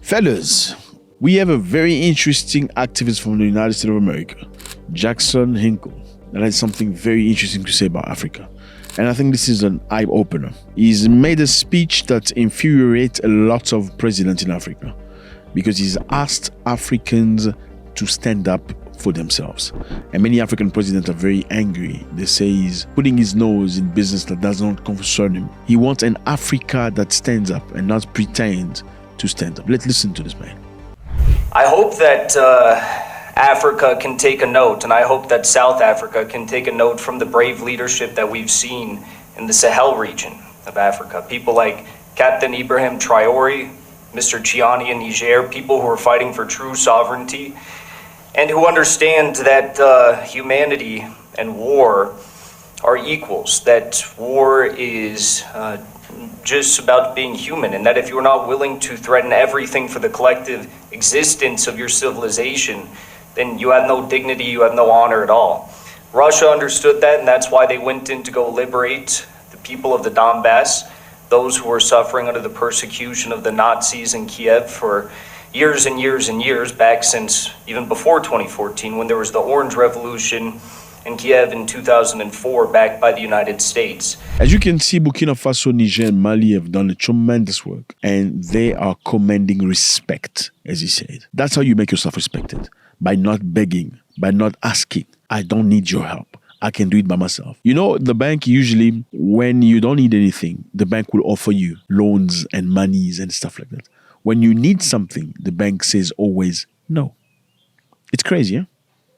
Fellas, we have a very interesting activist from the United States of America, Jackson Hinkle, that has something very interesting to say about Africa. And I think this is an eye-opener. He's made a speech that infuriates a lot of presidents in Africa because he's asked Africans to stand up for themselves. And many African presidents are very angry. They say he's putting his nose in business that does not concern him. He wants an Africa that stands up and not pretends to stand up. Let's listen to this man. I hope that Africa can take a note, and I hope that South Africa can take a note from the brave leadership that we've seen in the Sahel region of Africa. People like Captain Ibrahim Traoré, Mr. Chiani in Niger, people who are fighting for true sovereignty and who understand that humanity and war are equals, that war is just about being human, and that if you're not willing to threaten everything for the collective existence of your civilization, then you have no dignity, you have no honor at all. Russia understood that, and that's why they went in to go liberate the people of the Donbass, those who were suffering under the persecution of the Nazis in Kiev for years and years and years, back since even before 2014, when there was the Orange Revolution in Kiev in 2004, backed by the United States. As you can see, Burkina Faso, Niger, and Mali have done a tremendous work, and they are commanding respect, as he said. That's how you make yourself respected, by not begging, by not asking. I don't need your help. I can do it by myself. You know, the bank usually, when you don't need anything, the bank will offer you loans and monies and stuff like that. When you need something, the bank says always no. It's crazy, yeah?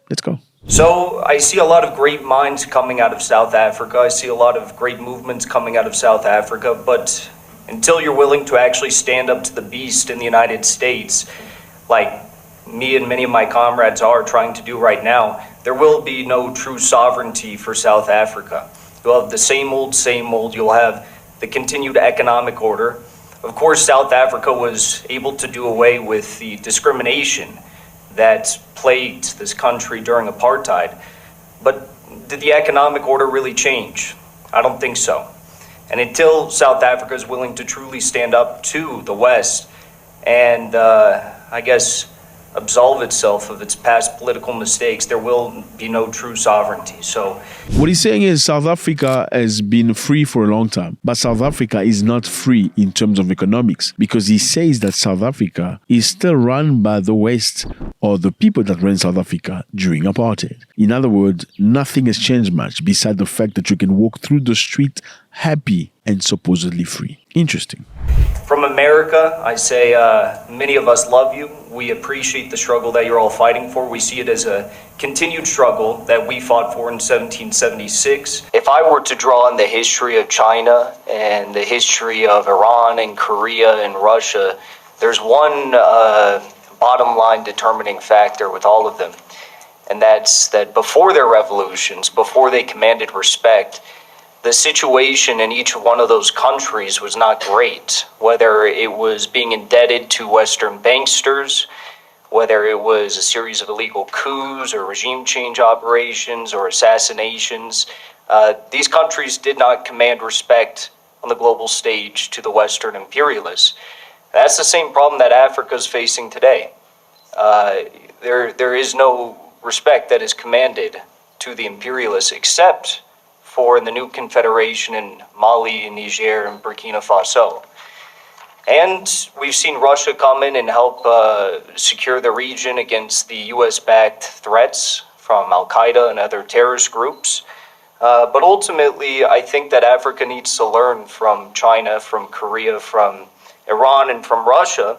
Let's go. So I see a lot of great minds coming out of South Africa. I see a lot of great movements coming out of South Africa. But until you're willing to actually stand up to the beast in the United States, like me and many of my comrades are trying to do right now, there will be no true sovereignty for South Africa. You'll have the same old, you'll have the continued economic order. Of course, South Africa was able to do away with the discrimination that plagued this country during apartheid. But did the economic order really change? I don't think so. And until South Africa is willing to truly stand up to the West and, I guess, absolve itself of its past political mistakes, there will be no true sovereignty. So what he's saying is South Africa has been free for a long time, but South Africa is not free in terms of economics, because he says that South Africa is still run by the West, or the people that ran South Africa during apartheid. In other words, nothing has changed much beside the fact that you can walk through the street happy and supposedly free. Interesting. From America, I say many of us love you. We appreciate the struggle that you're all fighting for. We see it as a continued struggle that we fought for in 1776. If I were to draw on the history of China and the history of Iran and Korea and Russia, there's one bottom line determining factor with all of them, and that's that before their revolutions, before they commanded respect, the situation in each one of those countries was not great, whether it was being indebted to Western banksters, whether it was a series of illegal coups or regime change operations or assassinations. These countries did not command respect on the global stage to the Western imperialists. That's the same problem that Africa is facing today. There is no respect that is commanded to the imperialists except for the new confederation in Mali, and Niger, and Burkina Faso. And we've seen Russia come in and help secure the region against the US-backed threats from Al-Qaeda and other terrorist groups. But ultimately, I think that Africa needs to learn from China, from Korea, from Iran, and from Russia,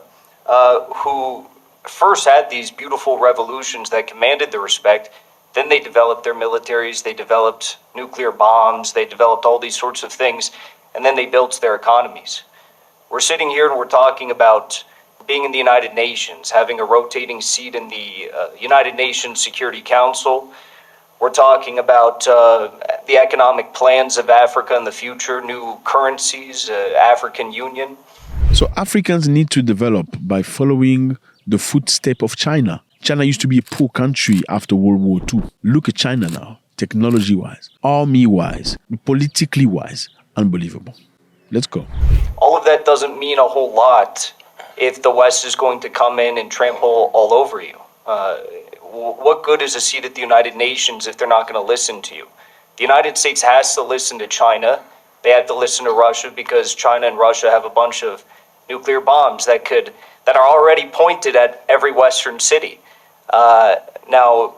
who first had these beautiful revolutions that commanded the respect. Then they developed their militaries, they developed nuclear bombs, they developed all these sorts of things, and then they built their economies. We're sitting here and we're talking about being in the United Nations, having a rotating seat in the United Nations Security Council. We're talking about the economic plans of Africa in the future, new currencies, African Union. So Africans need to develop by following the footsteps of China. China used to be a poor country after World War II. Look at China now, technology-wise, army-wise, politically-wise. Unbelievable. Let's go. All of that doesn't mean a whole lot if the West is going to come in and trample all over you? What good is a seat at the United Nations if they're not going to listen to you? The United States has to listen to China. They have to listen to Russia because China and Russia have a bunch of nuclear bombs that are already pointed at every Western city. Now,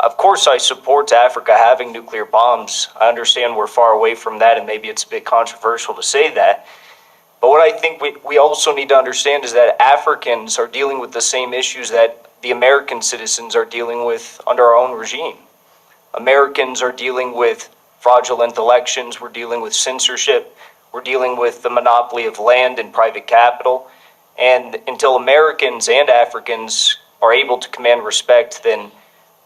of course, I support Africa having nuclear bombs. I understand we're far away from that, and maybe it's a bit controversial to say that. But what I think we also need to understand is that Africans are dealing with the same issues that the American citizens are dealing with under our own regime. Americans are dealing with fraudulent elections. We're dealing with censorship. We're dealing with the monopoly of land and private capital. And until Americans and Africans are able to command respect, then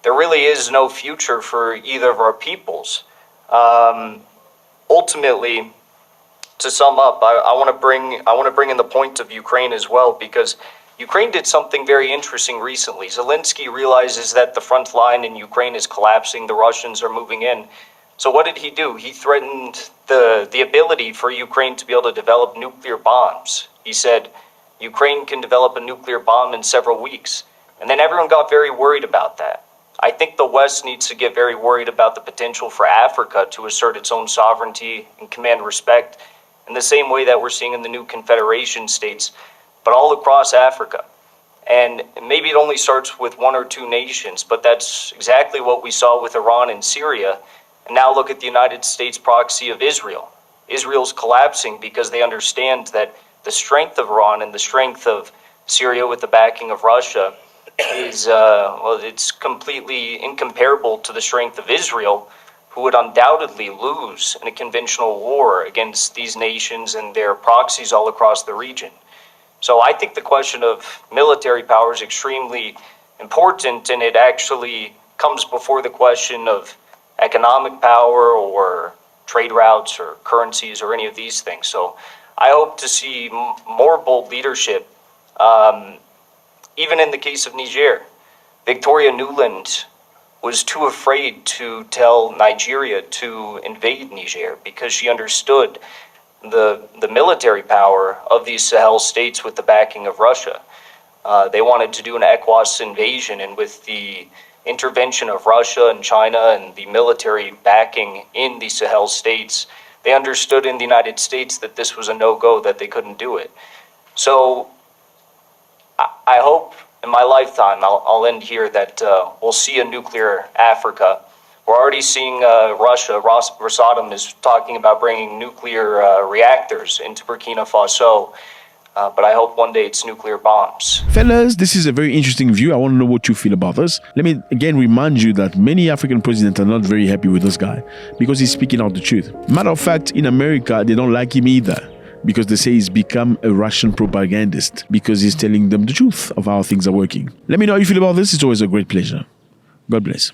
there really is no future for either of our peoples. Ultimately, to sum up, I want to bring in the point of Ukraine as well, because Ukraine did something very interesting recently. Zelensky realizes that the front line in Ukraine is collapsing. The Russians are moving in. So what did he do? He threatened the ability for Ukraine to be able to develop nuclear bombs. He said Ukraine can develop a nuclear bomb in several weeks. And then everyone got very worried about that. I think the West needs to get very worried about the potential for Africa to assert its own sovereignty and command respect in the same way that we're seeing in the new Confederation states, but all across Africa. And maybe it only starts with one or two nations, but that's exactly what we saw with Iran and Syria. And now look at the United States proxy of Israel. Israel's collapsing because they understand that the strength of Iran and the strength of Syria with the backing of Russia is, it's completely incomparable to the strength of Israel, who would undoubtedly lose in a conventional war against these nations and their proxies all across the region. So I think the question of military power is extremely important, and it actually comes before the question of economic power or trade routes or currencies or any of these things. So I hope to see more bold leadership. Even in the case of Niger, Victoria Nuland was too afraid to tell Nigeria to invade Niger because she understood the military power of these Sahel states with the backing of Russia. They wanted to do an ECOWAS invasion, and with the intervention of Russia and China and the military backing in the Sahel states, they understood in the United States that this was a no-go, that they couldn't do it. So I hope in my lifetime, I'll end here, that we'll see a nuclear Africa. We're already seeing Russia. Rosatom is talking about bringing nuclear reactors into Burkina Faso. But I hope one day it's nuclear bombs. Fellas, this is a very interesting view. I want to know what you feel about this. Let me again remind you that many African presidents are not very happy with this guy because he's speaking out the truth. Matter of fact, in America, they don't like him either, because they say he's become a Russian propagandist because he's telling them the truth of how things are working. Let me know how you feel about this. It's always a great pleasure. God bless.